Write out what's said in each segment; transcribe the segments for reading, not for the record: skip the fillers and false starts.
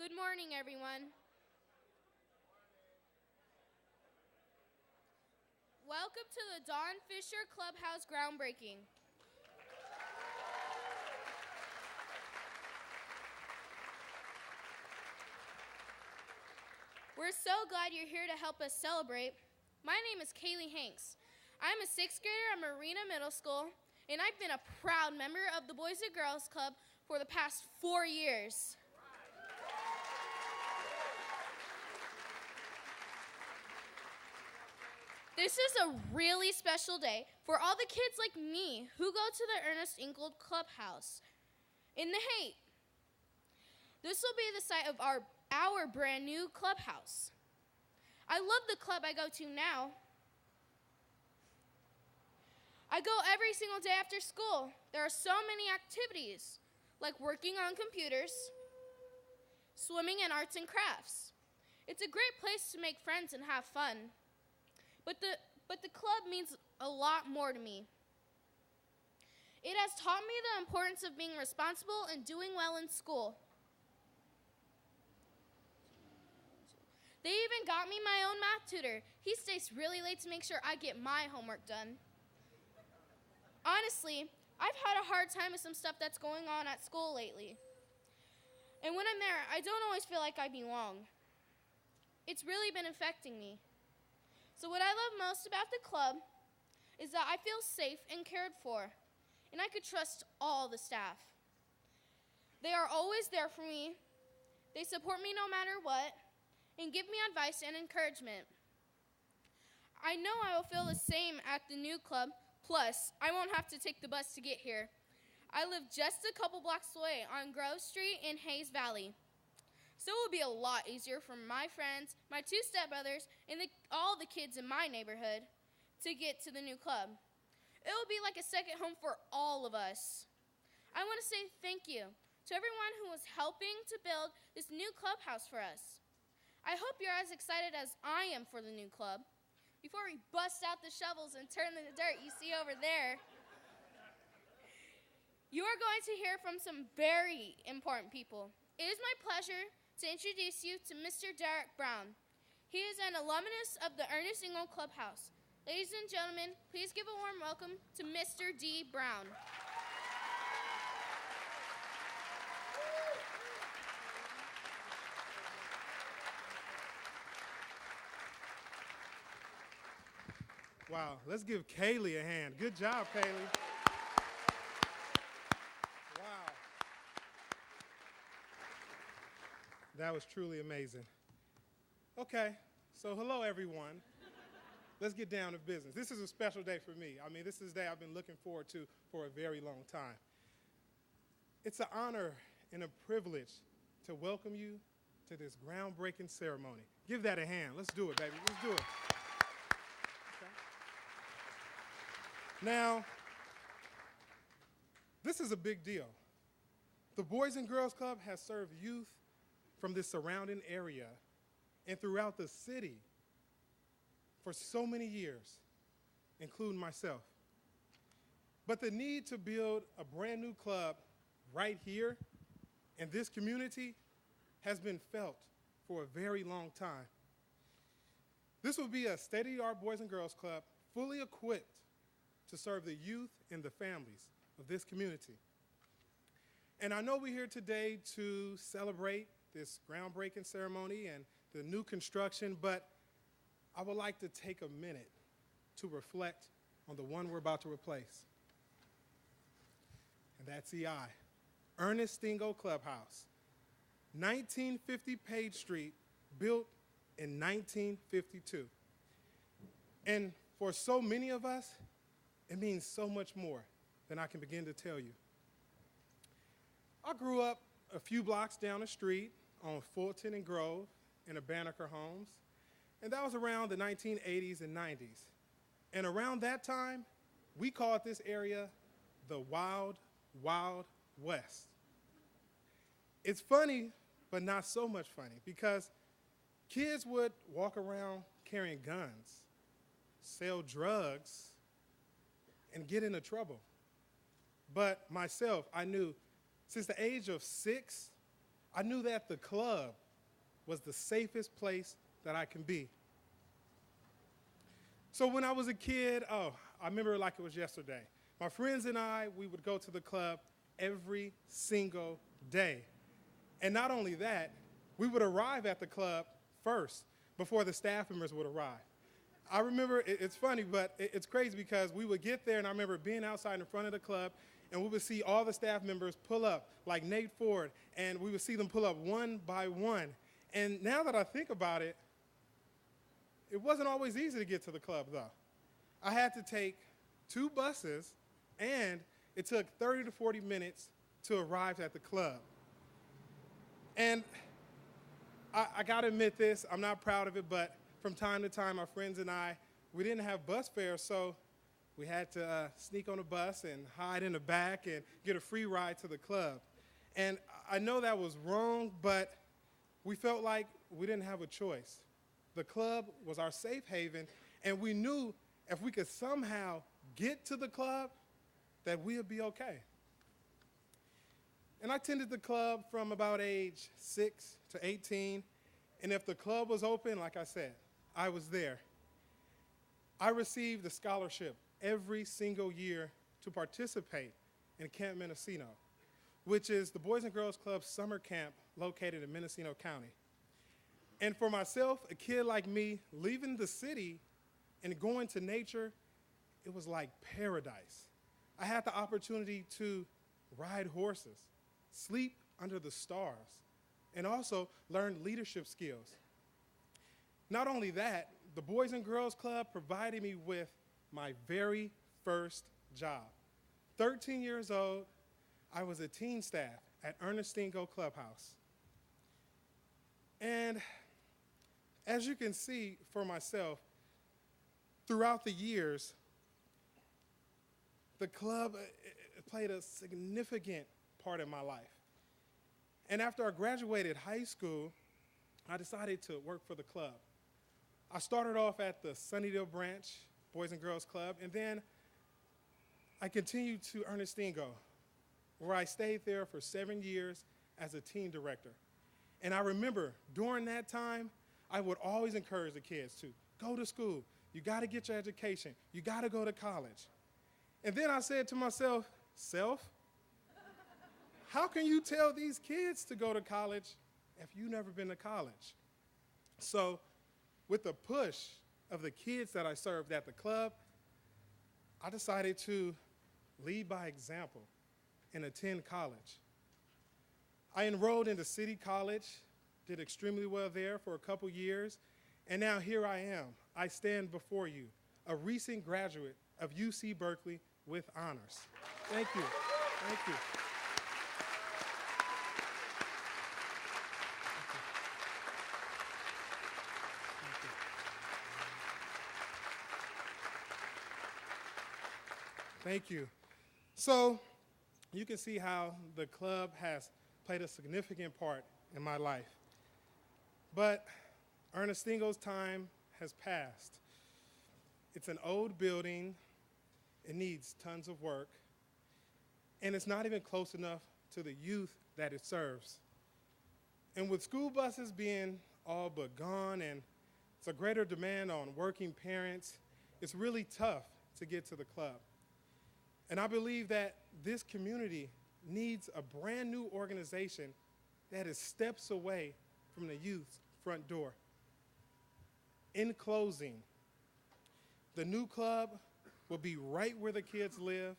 Good morning, everyone. Welcome to the Don Fisher Clubhouse groundbreaking. We're so glad you're here to help us celebrate. My name is Kaylee Hanks. I'm a sixth grader at Marina Middle School, and I've been a proud member of the Boys and Girls Club for the past 4 years. This is a really special day for all the kids like me who go to the Ernest Ingold Clubhouse in the Haight. This will be the site of our brand new clubhouse. I love the club I go to now. I go every single day after school. There are so many activities, like working on computers, swimming, and arts and crafts. It's a great place to make friends and have fun. But the club means a lot more to me. It has taught me the importance of being responsible and doing well in school. They even got me my own math tutor. He stays really late to make sure I get my homework done. Honestly, I've had a hard time with some stuff that's going on at school lately. And when I'm there, I don't always feel like I belong. It's really been affecting me. So what I love most about the club is that I feel safe and cared for, and I could trust all the staff. They are always there for me. They support me no matter what, and give me advice and encouragement. I know I will feel the same at the new club, plus I won't have to take the bus to get here. I live just a couple blocks away on Grove Street in Hayes Valley. So it will be a lot easier for my friends, my 2 stepbrothers, and all the kids in my neighborhood to get to the new club. It will be like a second home for all of us. I want to say thank you to everyone who was helping to build this new clubhouse for us. I hope you're as excited as I am for the new club. Before we bust out the shovels and turn the dirt you see over there, you are going to hear from some very important people. It is my pleasure to introduce you to Mr. Derek Brown. He is an alumnus of the Ernest Ingold Clubhouse. Ladies and gentlemen, please give a warm welcome to Mr. D. Brown. Wow, let's give Kaylee a hand. Good job, Kaylee. Wow. That was truly amazing. Okay, so hello, everyone. Let's get down to business. This is a special day for me. This is a day I've been looking forward to for a very long time. It's an honor and a privilege to welcome you to this groundbreaking ceremony. Give that a hand. Let's do it, baby. Let's do it. Okay. Now, this is a big deal. The Boys and Girls Club has served youth from the surrounding area and throughout the city for so many years, including myself. But the need to build a brand new club right here in this community has been felt for a very long time. This will be a state-of-the-art Boys and Girls Club fully equipped to serve the youth and the families of this community. And I know we're here today to celebrate this groundbreaking ceremony and the new construction, but I would like to take a minute to reflect on the one we're about to replace. And that's EI, Ernest Ingold Clubhouse, 1950 Page Street, built in 1952. And for so many of us, it means so much more than I can begin to tell you. I grew up a few blocks down the street on Fulton and Grove in the Banneker homes, and that was around the 1980s and 90s. And around that time, we called this area the Wild, Wild West. It's funny, but not so much funny, because kids would walk around carrying guns, sell drugs, and get into trouble. But myself, I knew since the age of 6, I knew that the club was the safest place that I can be. So when I was a kid, I remember it like it was yesterday. My friends and I, we would go to the club every single day. And not only that, we would arrive at the club first before the staff members would arrive. I remember, it's funny, but it's crazy because we would get there, and I remember being outside in front of the club, and we would see all the staff members pull up, like Nate Ford, and we would see them pull up one by one. And now that I think about it, it wasn't always easy to get to the club, though. I had to take 2 buses, and it took 30 to 40 minutes to arrive at the club. And I got to admit this, I'm not proud of it, but from time to time, my friends and I, we didn't have bus fare, so we had to sneak on a bus and hide in the back and get a free ride to the club. And I know that was wrong, but we felt like we didn't have a choice. The club was our safe haven, and we knew if we could somehow get to the club, that we would be okay. And I attended the club from about age 6 to 18, and if the club was open, like I said, I was there. I received a scholarship every single year to participate in Camp Mendocino, which is the Boys and Girls Club summer camp located in Mendocino County. And for myself, a kid like me, leaving the city and going to nature, it was like paradise. I had the opportunity to ride horses, sleep under the stars, and also learn leadership skills. Not only that, the Boys and Girls Club provided me with my very first job. 13 years old, I was a teen staff at Ernestine Go Clubhouse. And as you can see for myself, throughout the years, the club played a significant part in my life. And after I graduated high school, I decided to work for the club. I started off at the Sunnydale branch, Boys and Girls Club, and then I continued to Ernestine Go, where I stayed there for 7 years as a teen director. And I remember during that time, I would always encourage the kids to go to school. You got to get your education. You got to go to college. And then I said to myself, how can you tell these kids to go to college if you've never been to college? So with the push of the kids that I served at the club, I decided to lead by example and attend college. I enrolled into City College, did extremely well there for a couple years, and now here I am. I stand before you, a recent graduate of UC Berkeley with honors. Thank you. Thank you. Thank you. So you can see how the club has played a significant part in my life. But Ernestine Go's time has passed. It's an old building. It needs tons of work. And it's not even close enough to the youth that it serves. And with school buses being all but gone and it's a greater demand on working parents, it's really tough to get to the club. And I believe that this community needs a brand new organization that is steps away from the youth's front door. In closing, the new club will be right where the kids live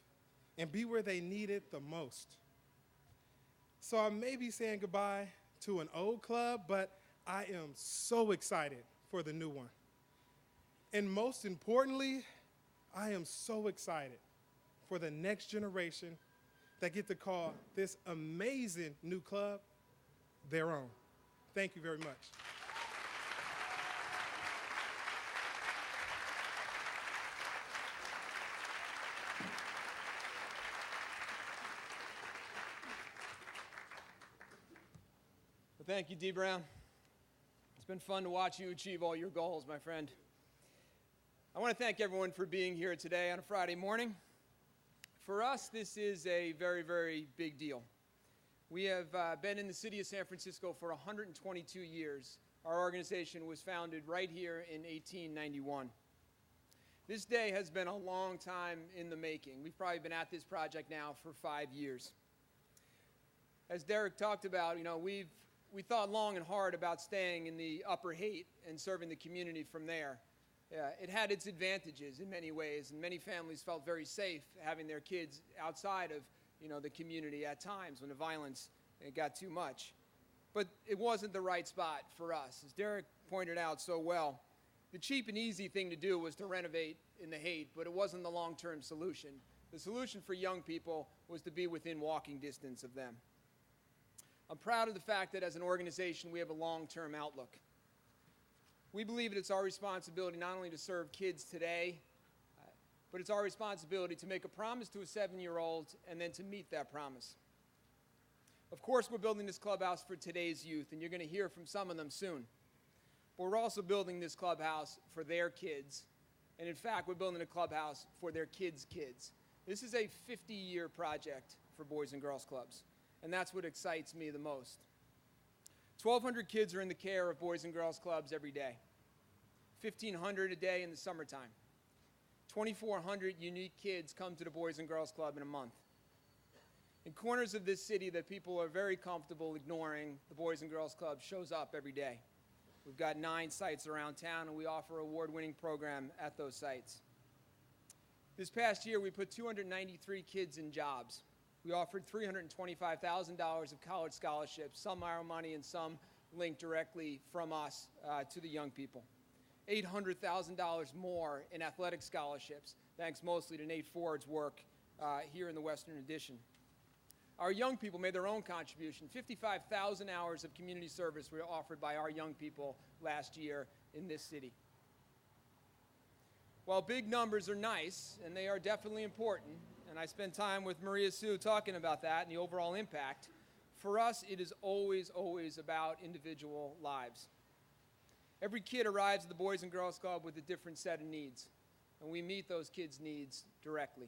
and be where they need it the most. So I may be saying goodbye to an old club, but I am so excited for the new one. And most importantly, I am so excited for the next generation that get to call this amazing new club their own. Thank you very much. Well, thank you, D. Brown. It's been fun to watch you achieve all your goals, my friend. I want to thank everyone for being here today on a Friday morning. For us, this is a very, very big deal. We have been in the city of San Francisco for 122 years. Our organization was founded right here in 1891. This day has been a long time in the making. We've probably been at this project now for 5 years. As Derek talked about, we thought long and hard about staying in the Upper Haight and serving the community from there. It had its advantages in many ways, and many families felt very safe having their kids outside of the community at times when the violence got too much. But it wasn't the right spot for us. As Derek pointed out so well, the cheap and easy thing to do was to renovate in the Haight, but it wasn't the long-term solution. The solution for young people was to be within walking distance of them. I'm proud of the fact that as an organization we have a long-term outlook. We believe that it's our responsibility not only to serve kids today, but it's our responsibility to make a promise to a 7-year-old and then to meet that promise. Of course, we're building this clubhouse for today's youth, and you're going to hear from some of them soon. But we're also building this clubhouse for their kids, and in fact, we're building a clubhouse for their kids' kids. This is a 50-year project for Boys and Girls Clubs, and that's what excites me the most. 1,200 kids are in the care of Boys and Girls Clubs every day. 1,500 a day in the summertime. 2,400 unique kids come to the Boys and Girls Club in a month. In corners of this city that people are very comfortable ignoring, the Boys and Girls Club shows up every day. We've got 9 sites around town, and we offer an award-winning program at those sites. This past year, we put 293 kids in jobs. We offered $325,000 of college scholarships, some our money and some linked directly from us to the young people. $800,000 more in athletic scholarships, thanks mostly to Nate Ford's work here in the Western Addition. Our young people made their own contribution. 55,000 hours of community service were offered by our young people last year in this city. While big numbers are nice, and they are definitely important, and I spent time with Maria Sue talking about that and the overall impact, for us it is always, always about individual lives. Every kid arrives at the Boys and Girls Club with a different set of needs, and we meet those kids' needs directly.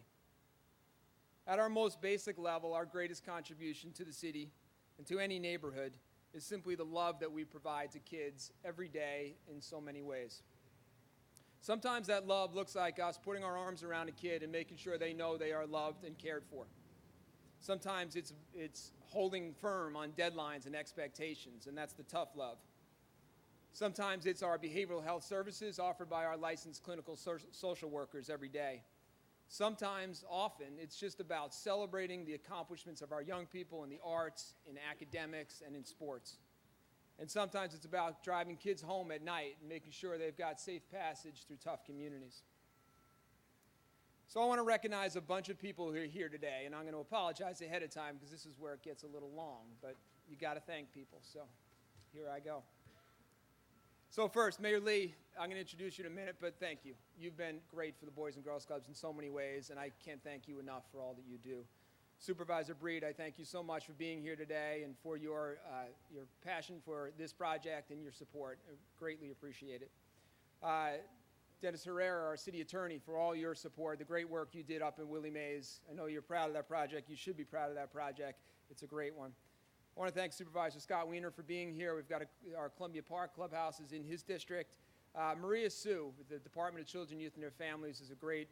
At our most basic level, our greatest contribution to the city and to any neighborhood is simply the love that we provide to kids every day in so many ways. Sometimes that love looks like us putting our arms around a kid and making sure they know they are loved and cared for. Sometimes it's holding firm on deadlines and expectations, and that's the tough love. Sometimes it's our behavioral health services offered by our licensed clinical social workers every day. Sometimes, often, it's just about celebrating the accomplishments of our young people in the arts, in academics, and in sports. And sometimes it's about driving kids home at night and making sure they've got safe passage through tough communities. So I want to recognize a bunch of people who are here today, and I'm going to apologize ahead of time because this is where it gets a little long, but you got to thank people, so here I go. So first, Mayor Lee, I'm going to introduce you in a minute, but thank you. You've been great for the Boys and Girls Clubs in so many ways, and I can't thank you enough for all that you do. Supervisor Breed, I thank you so much for being here today and for your passion for this project and your support. I greatly appreciate it. Dennis Herrera, our city attorney, for all your support, the great work you did up in Willie Mays. I know you're proud of that project. You should be proud of that project. It's a great one. I want to thank Supervisor Scott Wiener for being here. We've got our Columbia Park Clubhouse is in his district. Maria Sue, with the Department of Children, Youth, and Their Families, is a great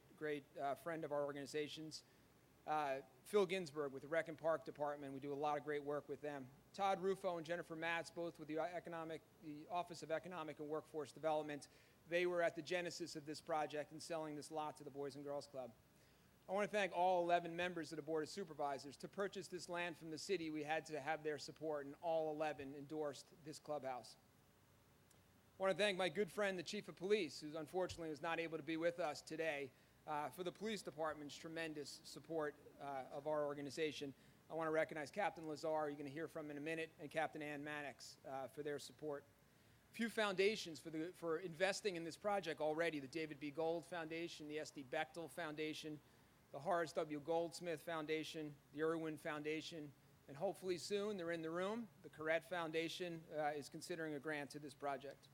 friend of our organizations. Phil Ginsberg with the Rec and Park Department. We do a lot of great work with them. Todd Rufo and Jennifer Matz, both with the Office of Economic and Workforce Development. They were at the genesis of this project and selling this lot to the Boys and Girls Club. I want to thank all 11 members of the Board of Supervisors. To purchase this land from the city, we had to have their support, and all 11 endorsed this clubhouse. I want to thank my good friend, the Chief of Police, who unfortunately was not able to be with us today, for the police department's tremendous support of our organization. I want to recognize Captain Lazar, you're going to hear from in a minute, and Captain Ann Mannix for their support. A few foundations for investing in this project already: the David B. Gold Foundation, the S.D. Bechtel Foundation, the Horace W. Goldsmith Foundation, the Irwin Foundation, and hopefully soon, they're in the room, the Corrette Foundation is considering a grant to this project.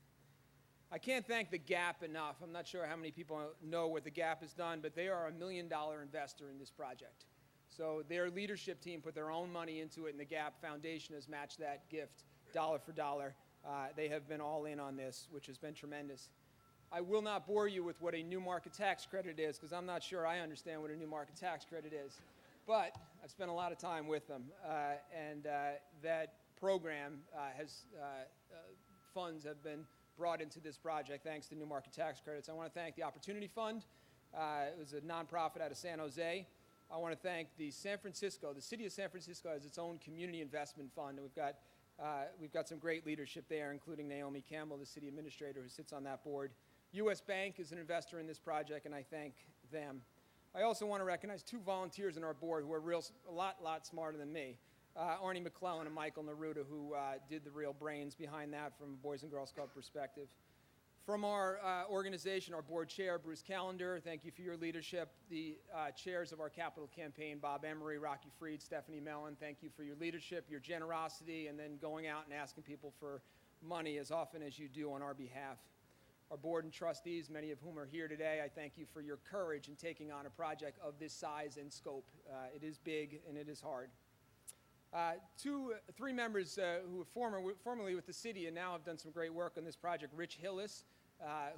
I can't thank the Gap enough. I'm not sure how many people know what the Gap has done, but they are a $1 million investor in this project. So their leadership team put their own money into it, and the Gap Foundation has matched that gift dollar for dollar. They have been all in on this, which has been tremendous. I will not bore you with what a new market tax credit is, because I'm not sure I understand what a new market tax credit is. But I've spent a lot of time with them, and that program funds have been brought into this project thanks to new market tax credits. I want to thank the Opportunity Fund. It was a nonprofit out of San Jose. I want to thank the city of San Francisco has its own community investment fund, and we've got some great leadership there, including Naomi Campbell, the city administrator, who sits on that board. U.S. Bank is an investor in this project, and I thank them. I also want to recognize two volunteers on our board who are a lot smarter than me. Arnie McClellan and Michael Neruda, who did the real brains behind that from a Boys and Girls Club perspective. From our organization, our board chair, Bruce Callender, thank you for your leadership. The chairs of our capital campaign, Bob Emery, Rocky Freed, Stephanie Mellon, thank you for your leadership, your generosity, and then going out and asking people for money as often as you do on our behalf. Our board and trustees, many of whom are here today, I thank you for your courage in taking on a project of this size and scope. It is big and it is hard. Three members who were formerly with the city and now have done some great work on this project. Rich Hillis,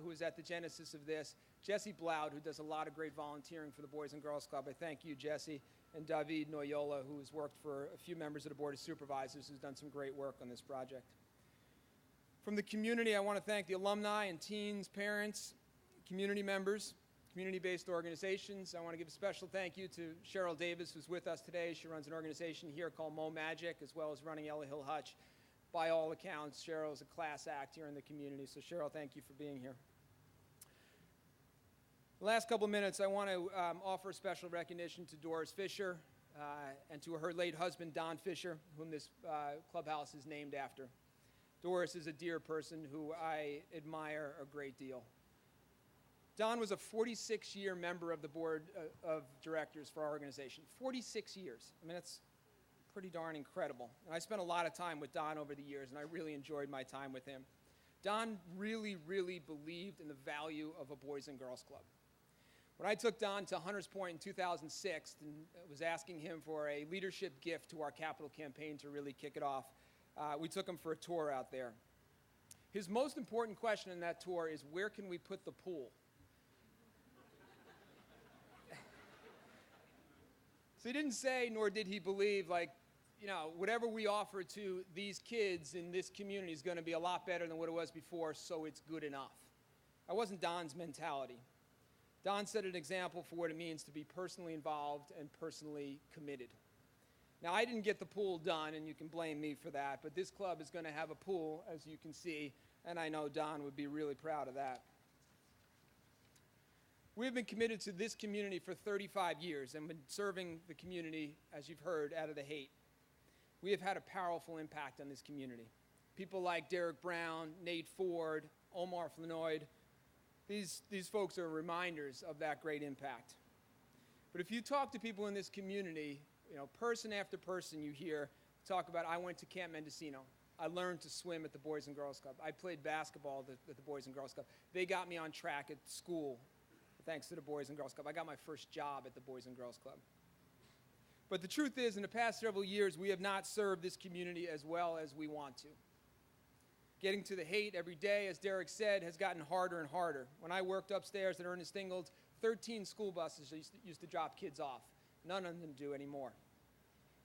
who is at the genesis of this. Jesse Bloud, who does a lot of great volunteering for the Boys and Girls Club. I thank you, Jesse. And David Noyola, who has worked for a few members of the Board of Supervisors, who's done some great work on this project. From the community, I want to thank the alumni and teens, parents, community members, community-based organizations. I want to give a special thank you to Cheryl Davis, who's with us today. She runs an organization here called Mo Magic, as well as running Ella Hill Hutch. By all accounts, Cheryl is a class act here in the community. So Cheryl, thank you for being here. The last couple of minutes, I want to offer special recognition to Doris Fisher and to her late husband, Don Fisher, whom this clubhouse is named after. Doris is a dear person who I admire a great deal. Don was a 46-year member of the board of directors for our organization. 46 years. I mean, that's pretty darn incredible. And I spent a lot of time with Don over the years, and I really enjoyed my time with him. Don really believed in the value of a Boys and Girls Club. When I took Don to Hunters Point in 2006 and was asking him for a leadership gift to our capital campaign to really kick it off, we took him for a tour out there. His most important question in that tour is, where can we put the pool? So he didn't say, nor did he believe, whatever we offer to these kids in this community is going to be a lot better than what it was before, so it's good enough. That wasn't Don's mentality. Don set an example for what it means to be personally involved and personally committed. Now, I didn't get the pool done, and you can blame me for that, but this club is going to have a pool, as you can see, and I know Don would be really proud of that. We've been committed to this community for 35 years and been serving the community, as you've heard, out of the hate. We have had a powerful impact on this community. People like Derek Brown, Nate Ford, Omar Flanoid, these folks are reminders of that great impact. But if you talk to people in this community, person after person you hear talk about, I went to Camp Mendocino. I learned to swim at the Boys and Girls Club. I played basketball at the Boys and Girls Club. They got me on track at school, thanks to the Boys and Girls Club. I got my first job at the Boys and Girls Club. But the truth is, in the past several years, we have not served this community as well as we want to. Getting to the hate every day, as Derek said, has gotten harder and harder. When I worked upstairs at Ernest Ingalls, 13 school buses used to drop kids off. None of them do anymore.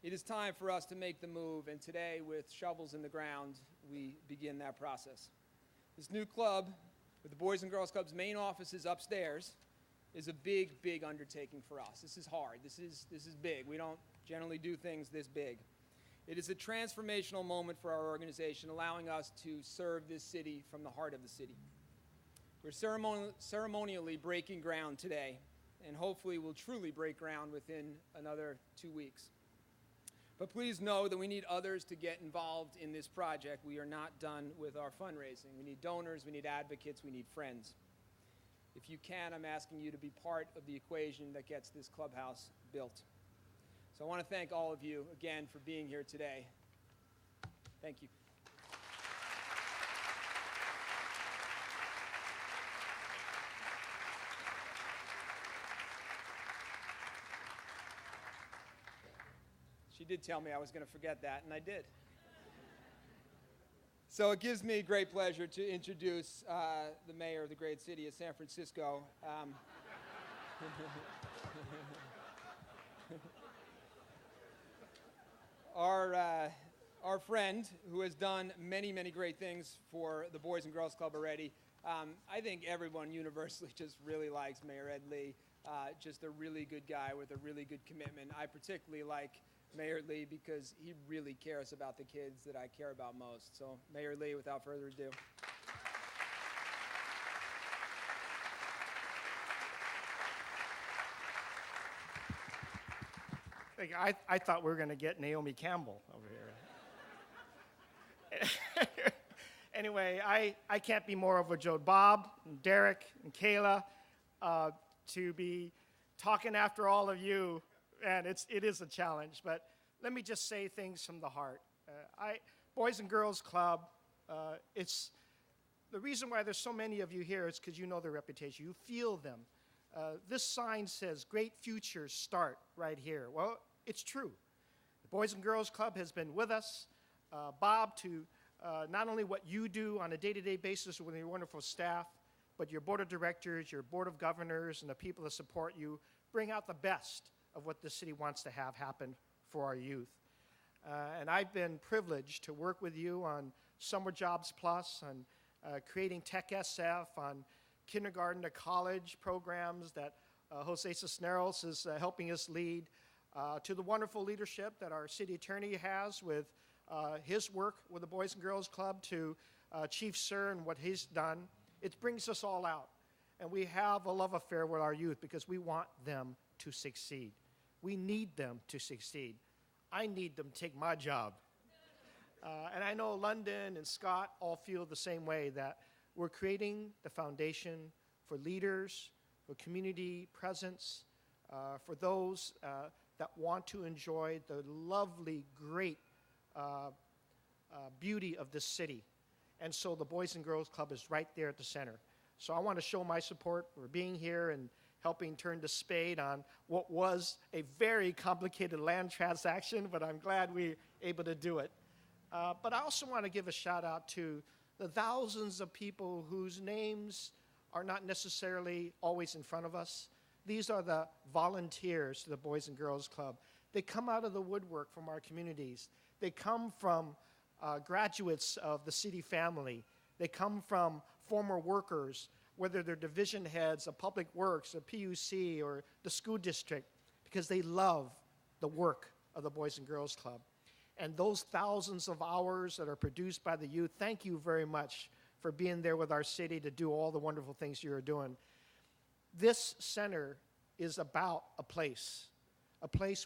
It is time for us to make the move, and today, with shovels in the ground, we begin that process. This new club, with the Boys and Girls Club's main offices upstairs, is a big undertaking for us. This is hard. This is big. We don't generally do things this big. It is a transformational moment for our organization, allowing us to serve this city from the heart of the city. We're ceremonially breaking ground today, and hopefully we'll truly break ground within another 2 weeks. But please know that we need others to get involved in this project. We are not done with our fundraising. We need donors, we need advocates, we need friends. If you can, I'm asking you to be part of the equation that gets this clubhouse built. So I want to thank all of you again for being here today. Thank you. She did tell me I was going to forget that, and I did. So it gives me great pleasure to introduce the mayor of the great city of San Francisco. Our friend who has done many, many great things for the Boys and Girls Club already. I think everyone universally just really likes Mayor Ed Lee. Just a really good guy with a really good commitment. I particularly like Mayor Lee because he really cares about the kids that I care about most. So Mayor Lee, without further ado. I thought we were going to get Naomi Campbell over here. Anyway, I can't be more overjoyed. Bob, and Derek, and Kayla, to be talking after all of you, and it is a challenge. But let me just say things from the heart. Boys and Girls Club, it's the reason why there's so many of you here is because you know their reputation. You feel them. This sign says, "Great futures start right here." Well, it's true. The Boys and Girls Club has been with us. Bob, to not only what you do on a day-to-day basis with your wonderful staff, but your board of directors, your board of governors, and the people that support you bring out the best of what the city wants to have happen for our youth. And I've been privileged to work with you on Summer Jobs Plus, on creating Tech SF, on kindergarten to college programs that Jose Cisneros is helping us lead, to the wonderful leadership that our city attorney has with his work with the Boys and Girls Club, to Chief Sir and what he's done. It brings us all out. And we have a love affair with our youth because we want them to succeed. We need them to succeed. I need them to take my job. And I know London and Scott all feel the same way, that we're creating the foundation for leaders, for community presence, for those that want to enjoy the lovely, great beauty of this city. And so the Boys and Girls Club is right there at the center. So I want to show my support for being here and helping turn the spade on what was a very complicated land transaction, but I'm glad we were able to do it. But I also want to give a shout out to the thousands of people whose names are not necessarily always in front of us. These are the volunteers to the Boys and Girls Club. They come out of the woodwork from our communities. They come from graduates of the city family. They come from former workers, whether they're division heads of Public Works, or PUC, or the school district, because they love the work of the Boys and Girls Club. And those thousands of hours that are produced by the youth, thank you very much for being there with our city to do all the wonderful things you're doing. This center is about a place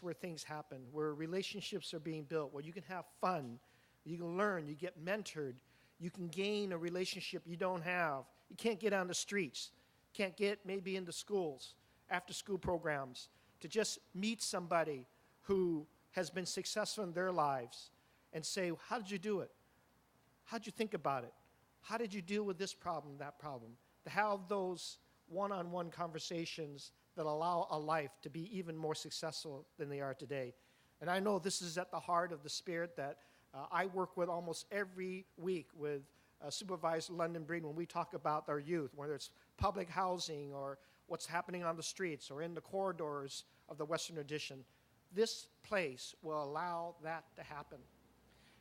where things happen, where relationships are being built, where you can have fun, you can learn, you get mentored, you can gain a relationship you don't have. You can't get on the streets, can't get maybe into schools, after school programs, to just meet somebody who has been successful in their lives and say, how did you do it? How did you think about it? How did you deal with this problem, that problem? To have those one-on-one conversations that allow a life to be even more successful than they are today. And I know this is at the heart of the spirit that I work with almost every week with Supervisor London Breed when we talk about our youth, whether it's public housing or what's happening on the streets or in the corridors of the Western Addition. This place will allow that to happen.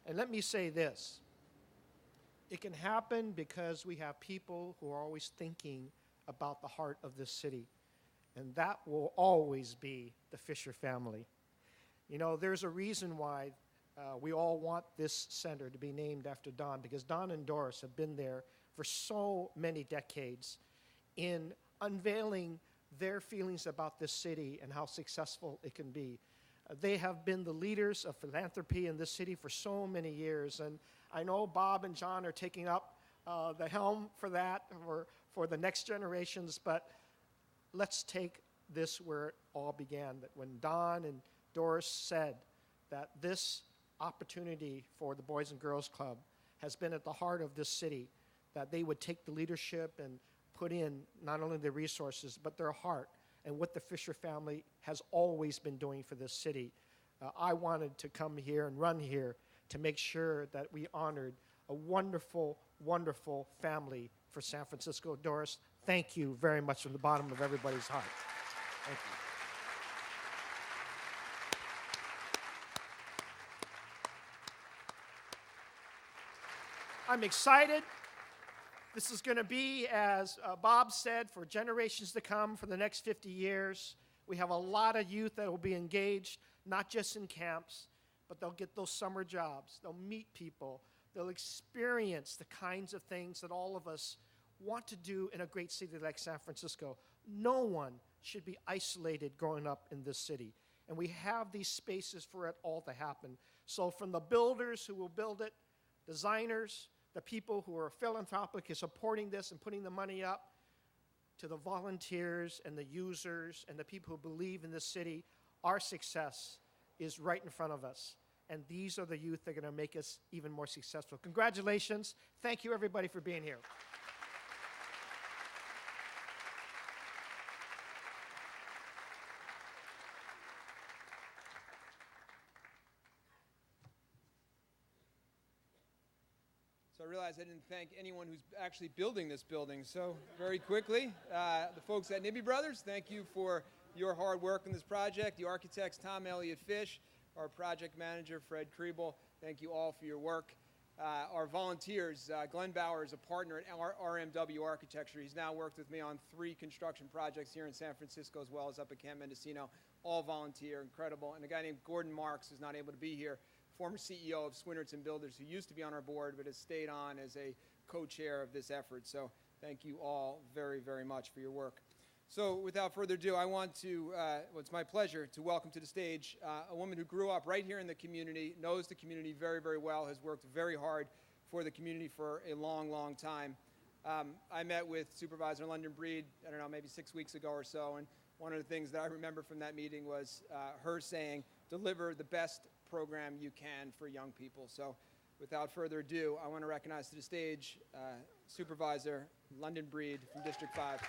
And let me say this. It can happen because we have people who are always thinking about the heart of this city. And that will always be the Fisher family. You know, there's a reason why we all want this center to be named after Don, because Don and Doris have been there for so many decades in unveiling their feelings about this city and how successful it can be. They have been the leaders of philanthropy in this city for so many years, and I know Bob and John are taking up the helm for that, for the next generations, but let's take this where it all began, that when Don and Doris said that this opportunity for the Boys and Girls Club has been at the heart of this city, that they would take the leadership and put in not only the resources, but their heart and what the Fisher family has always been doing for this city. I wanted to come here and run here to make sure that we honored a wonderful, wonderful family for San Francisco. Doris, thank you very much from the bottom of everybody's heart. Thank you. I'm excited. This is going to be, as Bob said, for generations to come, for the next 50 years. We have a lot of youth that will be engaged, not just in camps, but they'll get those summer jobs. They'll meet people. They'll experience the kinds of things that all of us want to do in a great city like San Francisco. No one should be isolated growing up in this city. And we have these spaces for it all to happen. So from the builders who will build it, designers, the people who are philanthropic and supporting this and putting the money up, to the volunteers and the users and the people who believe in this city, our success is right in front of us. And these are the youth that are going to make us even more successful. Congratulations. Thank you, everybody, for being here. So I realized I didn't thank anyone who's actually building this building. So very quickly, the folks at Nibby Brothers, thank you for your hard work on this project. The architects, Tom Elliott Fish, our project manager, Fred Kriebel, thank you all for your work. Our volunteers, Glenn Bauer is a partner at RMW Architecture. He's now worked with me on 3 construction projects here in San Francisco as well as up at Camp Mendocino. All volunteer, incredible. And a guy named Gordon Marks who's not able to be here, former CEO of Swinnerton Builders, who used to be on our board but has stayed on as a co-chair of this effort. So thank you all very, very much for your work. So without further ado, I want to, it's my pleasure to welcome to the stage a woman who grew up right here in the community, knows the community very, very well, has worked very hard for the community for a long, long time. I met with Supervisor London Breed, I don't know, maybe 6 weeks ago or so, and one of the things that I remember from that meeting was her saying, deliver the best program you can for young people. So without further ado, I want to recognize to the stage Supervisor London Breed from District 5.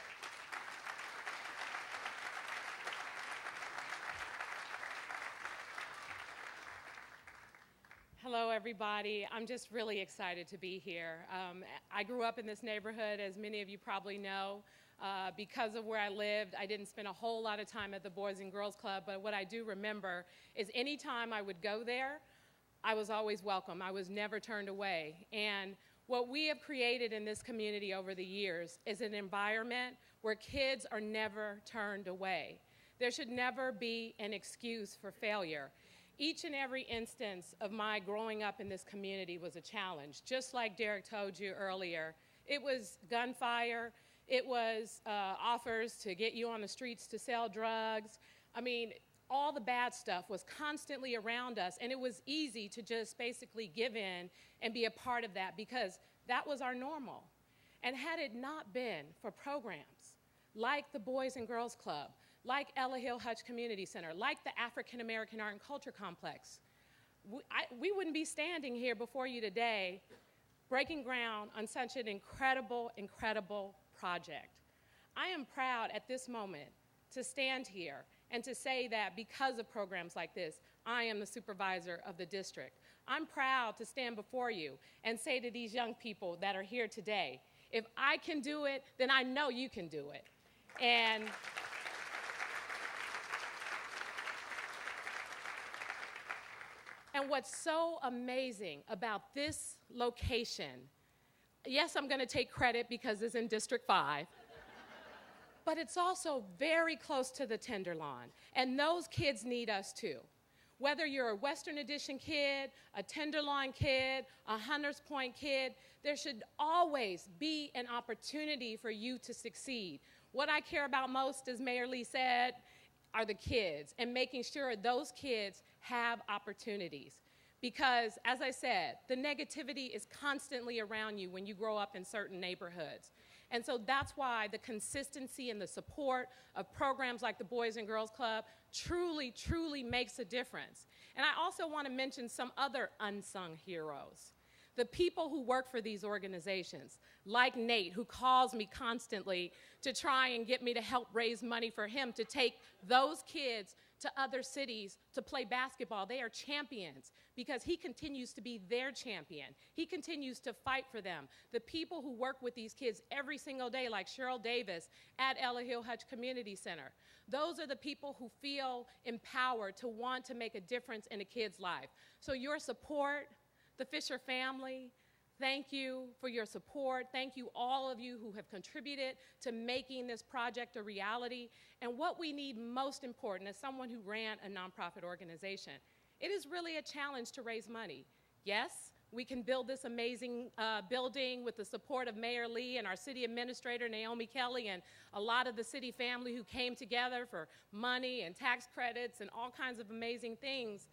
Hello, everybody. I'm just really excited to be here. I grew up in this neighborhood, as many of you probably know. Because of where I lived, I didn't spend a whole lot of time at the Boys and Girls Club, but what I do remember is any time I would go there, I was always welcome. I was never turned away. And what we have created in this community over the years is an environment where kids are never turned away. There should never be an excuse for failure. Each and every instance of my growing up in this community was a challenge. Just like Derek told you earlier, it was gunfire. It was offers to get you on the streets to sell drugs. I mean, all the bad stuff was constantly around us, and it was easy to just basically give in and be a part of that because that was our normal. And had it not been for programs like the Boys and Girls Club, like Ella Hill Hutch Community Center, like the African American Art and Culture Complex, we wouldn't be standing here before you today breaking ground on such an incredible, incredible project. I am proud at this moment to stand here and to say that because of programs like this, I am the supervisor of the district. I'm proud to stand before you and say to these young people that are here today, if I can do it, then I know you can do it. And what's so amazing about this location, yes, I'm going to take credit because it's in District 5, but it's also very close to the Tenderloin, and those kids need us too. Whether you're a Western Addition kid, a Tenderloin kid, a Hunters Point kid, there should always be an opportunity for you to succeed. What I care about most, as Mayor Lee said, are the kids and making sure those kids have opportunities. Because, as I said, the negativity is constantly around you when you grow up in certain neighborhoods. And so that's why the consistency and the support of programs like the Boys and Girls Club truly, truly makes a difference. And I also want to mention some other unsung heroes. The people who work for these organizations, like Nate, who calls me constantly to try and get me to help raise money for him to take those kids to other cities to play basketball. They are champions because he continues to be their champion. He continues to fight for them. The people who work with these kids every single day, like Cheryl Davis at Ella Hill Hutch Community Center, those are the people who feel empowered to want to make a difference in a kid's life. So your support, the Fisher family, thank you for your support. Thank you, all of you who have contributed to making this project a reality. And what we need most important, as someone who ran a nonprofit organization, it is really a challenge to raise money. Yes, we can build this amazing building with the support of Mayor Lee and our city administrator, Naomi Kelly, and a lot of the city family who came together for money and tax credits and all kinds of amazing things.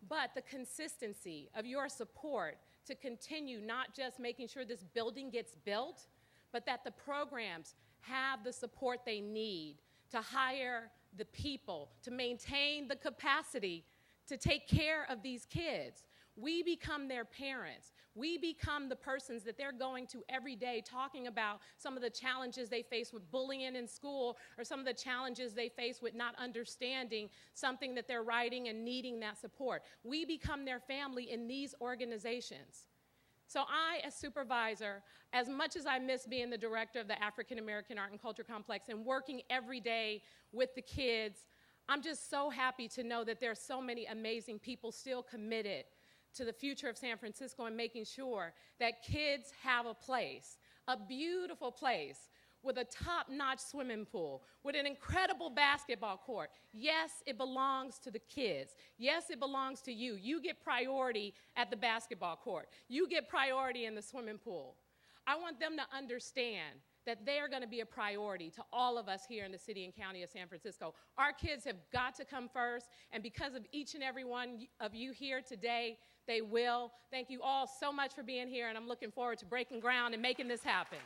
But the consistency of your support to continue not just making sure this building gets built, but that the programs have the support they need to hire the people, to maintain the capacity to take care of these kids. We become their parents. We become the persons that they're going to every day talking about some of the challenges they face with bullying in school or some of the challenges they face with not understanding something that they're writing and needing that support. We become their family in these organizations. So I, as supervisor, as much as I miss being the director of the African American Art and Culture Complex and working every day with the kids, I'm just so happy to know that there are so many amazing people still committed to the future of San Francisco and making sure that kids have a place, a beautiful place with a top-notch swimming pool, with an incredible basketball court. Yes, it belongs to the kids. Yes, it belongs to you. You get priority at the basketball court. You get priority in the swimming pool. I want them to understand that they are going to be a priority to all of us here in the city and county of San Francisco. Our kids have got to come first, and because of each and every one of you here today, they will. Thank you all so much for being here, and I'm looking forward to breaking ground and making this happen.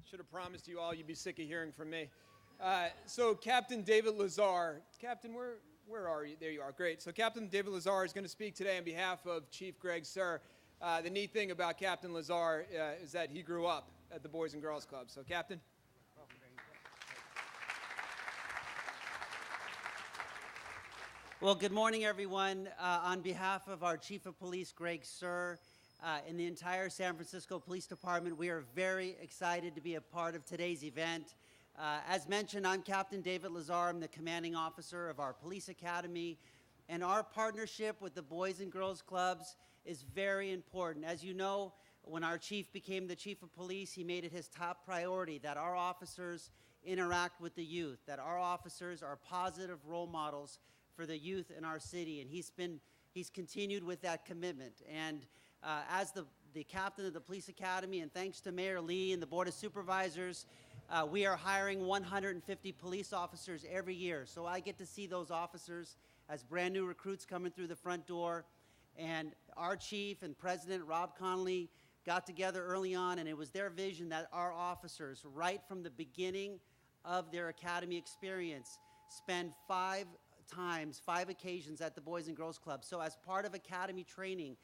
Should have promised you all you'd be sick of hearing from me. So Captain David Lazar. Captain, where are you? There you are. Great. So Captain David Lazar is going to speak today on behalf of Chief Greg Sir. The neat thing about Captain Lazar is that he grew up at the Boys and Girls Club. So Captain. Well, good morning, everyone. On behalf of our Chief of Police, Greg Sir, and the entire San Francisco Police Department, we are very excited to be a part of today's event. As mentioned, I'm Captain David Lazar. I'm the commanding officer of our police academy, and our partnership with the Boys and Girls Clubs is very important. As you know, when our chief became the chief of police, he made it his top priority that our officers interact with the youth, that our officers are positive role models for the youth in our city, and he's continued with that commitment. And as the captain of the police academy, and thanks to Mayor Lee and the Board of Supervisors, we are hiring 150 police officers every year. So I get to see those officers as brand new recruits coming through the front door. And our chief and president, Rob Connolly, got together early on, and it was their vision that our officers, right from the beginning of their academy experience, spend 5 occasions at the Boys and Girls Club. So as part of academy training,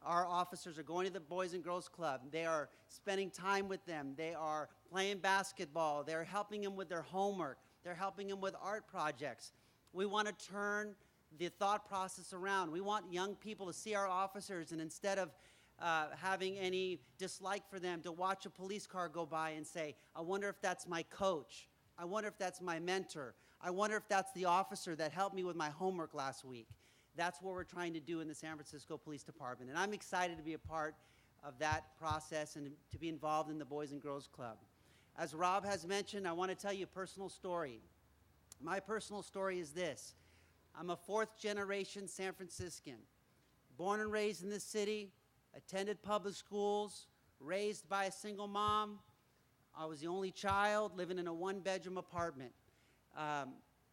our officers are going to the Boys and Girls Club. They are spending time with them. They are playing basketball. They're helping them with their homework. They're helping them with art projects. We want to turn the thought process around. We want young people to see our officers, and instead of having any dislike for them, to watch a police car go by and say, I wonder if that's my coach. I wonder if that's my mentor. I wonder if that's the officer that helped me with my homework last week. That's what we're trying to do in the San Francisco Police Department. And I'm excited to be a part of that process and to be involved in the Boys and Girls Club. As Rob has mentioned, I want to tell you a personal story. My personal story is this. I'm a 4th generation San Franciscan, born and raised in this city, attended public schools, raised by a single mom. I was the only child living in a 1-bedroom apartment.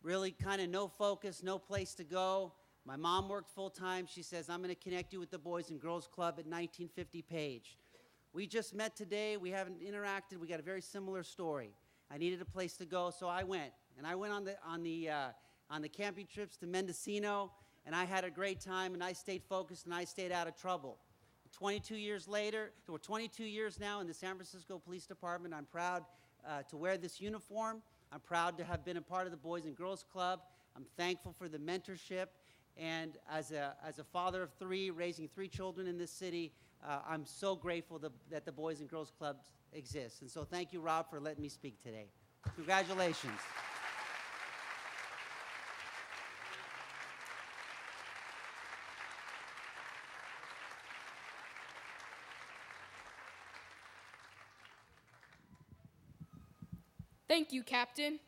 Really kind of no focus, no place to go. My mom worked full-time. She says, I'm going to connect you with the Boys and Girls Club at 1950 Page. We just met today. We haven't interacted. We got a very similar story. I needed a place to go, so I went. And I went on the camping trips to Mendocino, and I had a great time, and I stayed focused, and I stayed out of trouble. 22 years later, or 22 years now in the San Francisco Police Department, I'm proud to wear this uniform. I'm proud to have been a part of the Boys and Girls Club. I'm thankful for the mentorship. And as a father of three, raising three children in this city, I'm so grateful that the Boys and Girls Clubs exist. And so thank you, Rob, for letting me speak today. Congratulations. Thank you, Captain.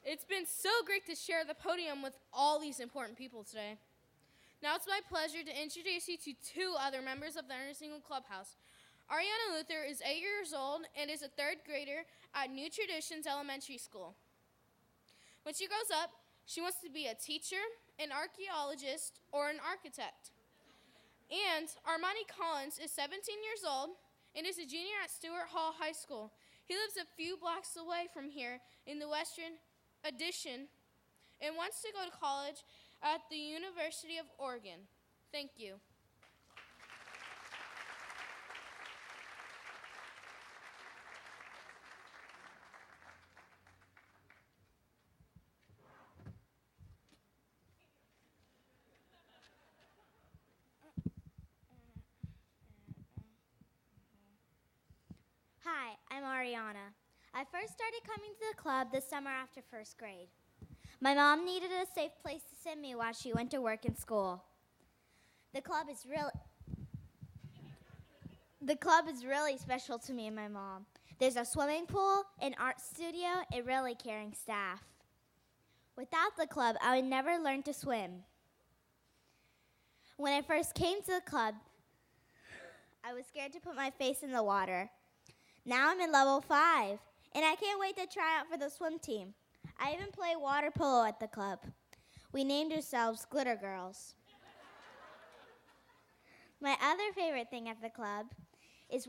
It's been so great to share the podium with all these important people today. Now it's my pleasure to introduce you to two other members of the Nursing Home Clubhouse. Ariana Luther is 8 years old and is a third grader at New Traditions Elementary School. When she grows up, she wants to be a teacher, an archaeologist, or an architect. And Armani Collins is 17 years old and is a junior at Stewart Hall High School. He lives a few blocks away from here in the Western Addition and wants to go to college at the University of Oregon. Thank you. Hi, I'm Ariana. I first started coming to the club this summer after first grade. My mom needed a safe place to send me while she went to work and school. The club is really special to me and my mom. There's a swimming pool, an art studio, and really caring staff. Without the club, I would never learn to swim. When I first came to the club, I was scared to put my face in the water. Now I'm in level 5, and I can't wait to try out for the swim team. I even play water polo at the club. We named ourselves Glitter Girls. My other favorite thing at the club is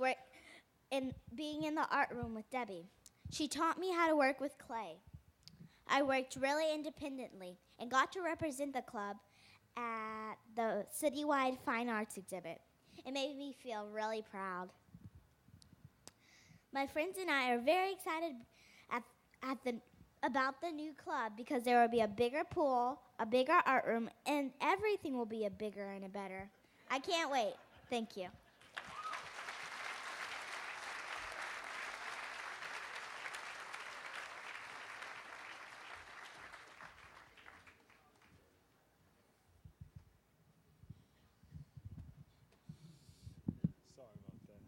being in the art room with Debbie. She taught me how to work with clay. I worked really independently and got to represent the club at the citywide fine arts exhibit. It made me feel really proud. My friends and I are very excited about the new club because there will be a bigger pool, a bigger art room, and everything will be a bigger and a better. I can't wait. Thank you. Sorry about that.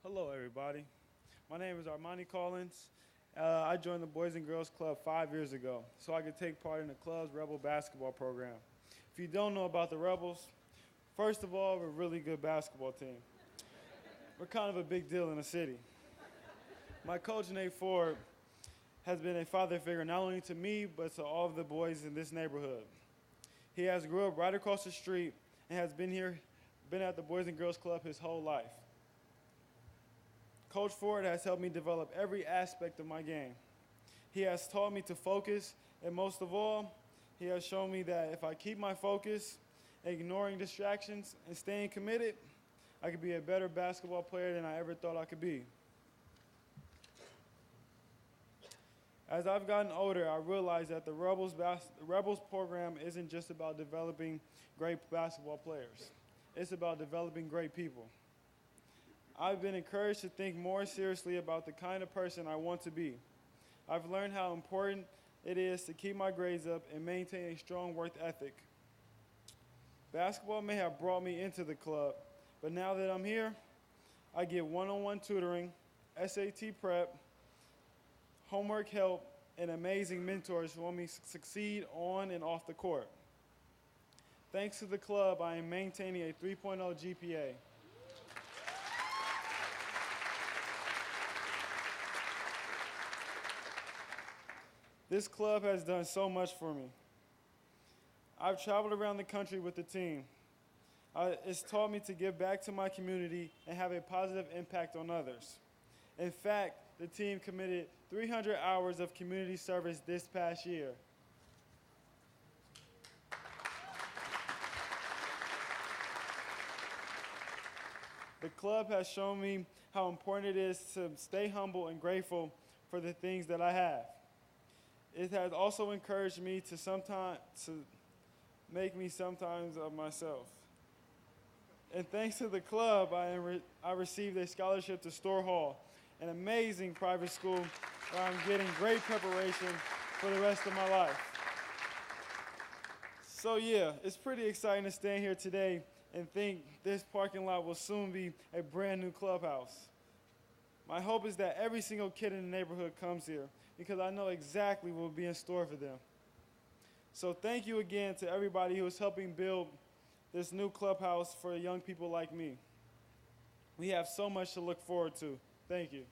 Hello, everybody. My name is Armani Collins. I joined the Boys and Girls Club 5 years ago so I could take part in the club's Rebel basketball program. If you don't know about the Rebels, first of all, we're a really good basketball team. We're kind of a big deal in the city. My coach, Nate Ford, has been a father figure not only to me, but to all of the boys in this neighborhood. He has grew up right across the street and has been at the Boys and Girls Club his whole life. Coach Ford has helped me develop every aspect of my game. He has taught me to focus, and most of all, he has shown me that if I keep my focus, ignoring distractions, and staying committed, I could be a better basketball player than I ever thought I could be. As I've gotten older, I realized that the Rebels program isn't just about developing great basketball players. It's about developing great people. I've been encouraged to think more seriously about the kind of person I want to be. I've learned how important it is to keep my grades up and maintain a strong work ethic. Basketball may have brought me into the club, but now that I'm here, I get one-on-one tutoring, SAT prep, homework help, and amazing mentors who want me to succeed on and off the court. Thanks to the club, I am maintaining a 3.0 GPA. This club has done so much for me. I've traveled around the country with the team. It's taught me to give back to my community and have a positive impact on others. In fact, the team committed 300 hours of community service this past year. The club has shown me how important it is to stay humble and grateful for the things that I have. It has also encouraged me to make me sometimes of myself. And thanks to the club, I received a scholarship to Store Hall, an amazing private school where I'm getting great preparation for the rest of my life. So yeah, it's pretty exciting to stand here today and think this parking lot will soon be a brand new clubhouse. My hope is that every single kid in the neighborhood comes here because I know exactly what will be in store for them. So thank you again to everybody who is helping build this new clubhouse for young people like me. We have so much to look forward to. Thank you.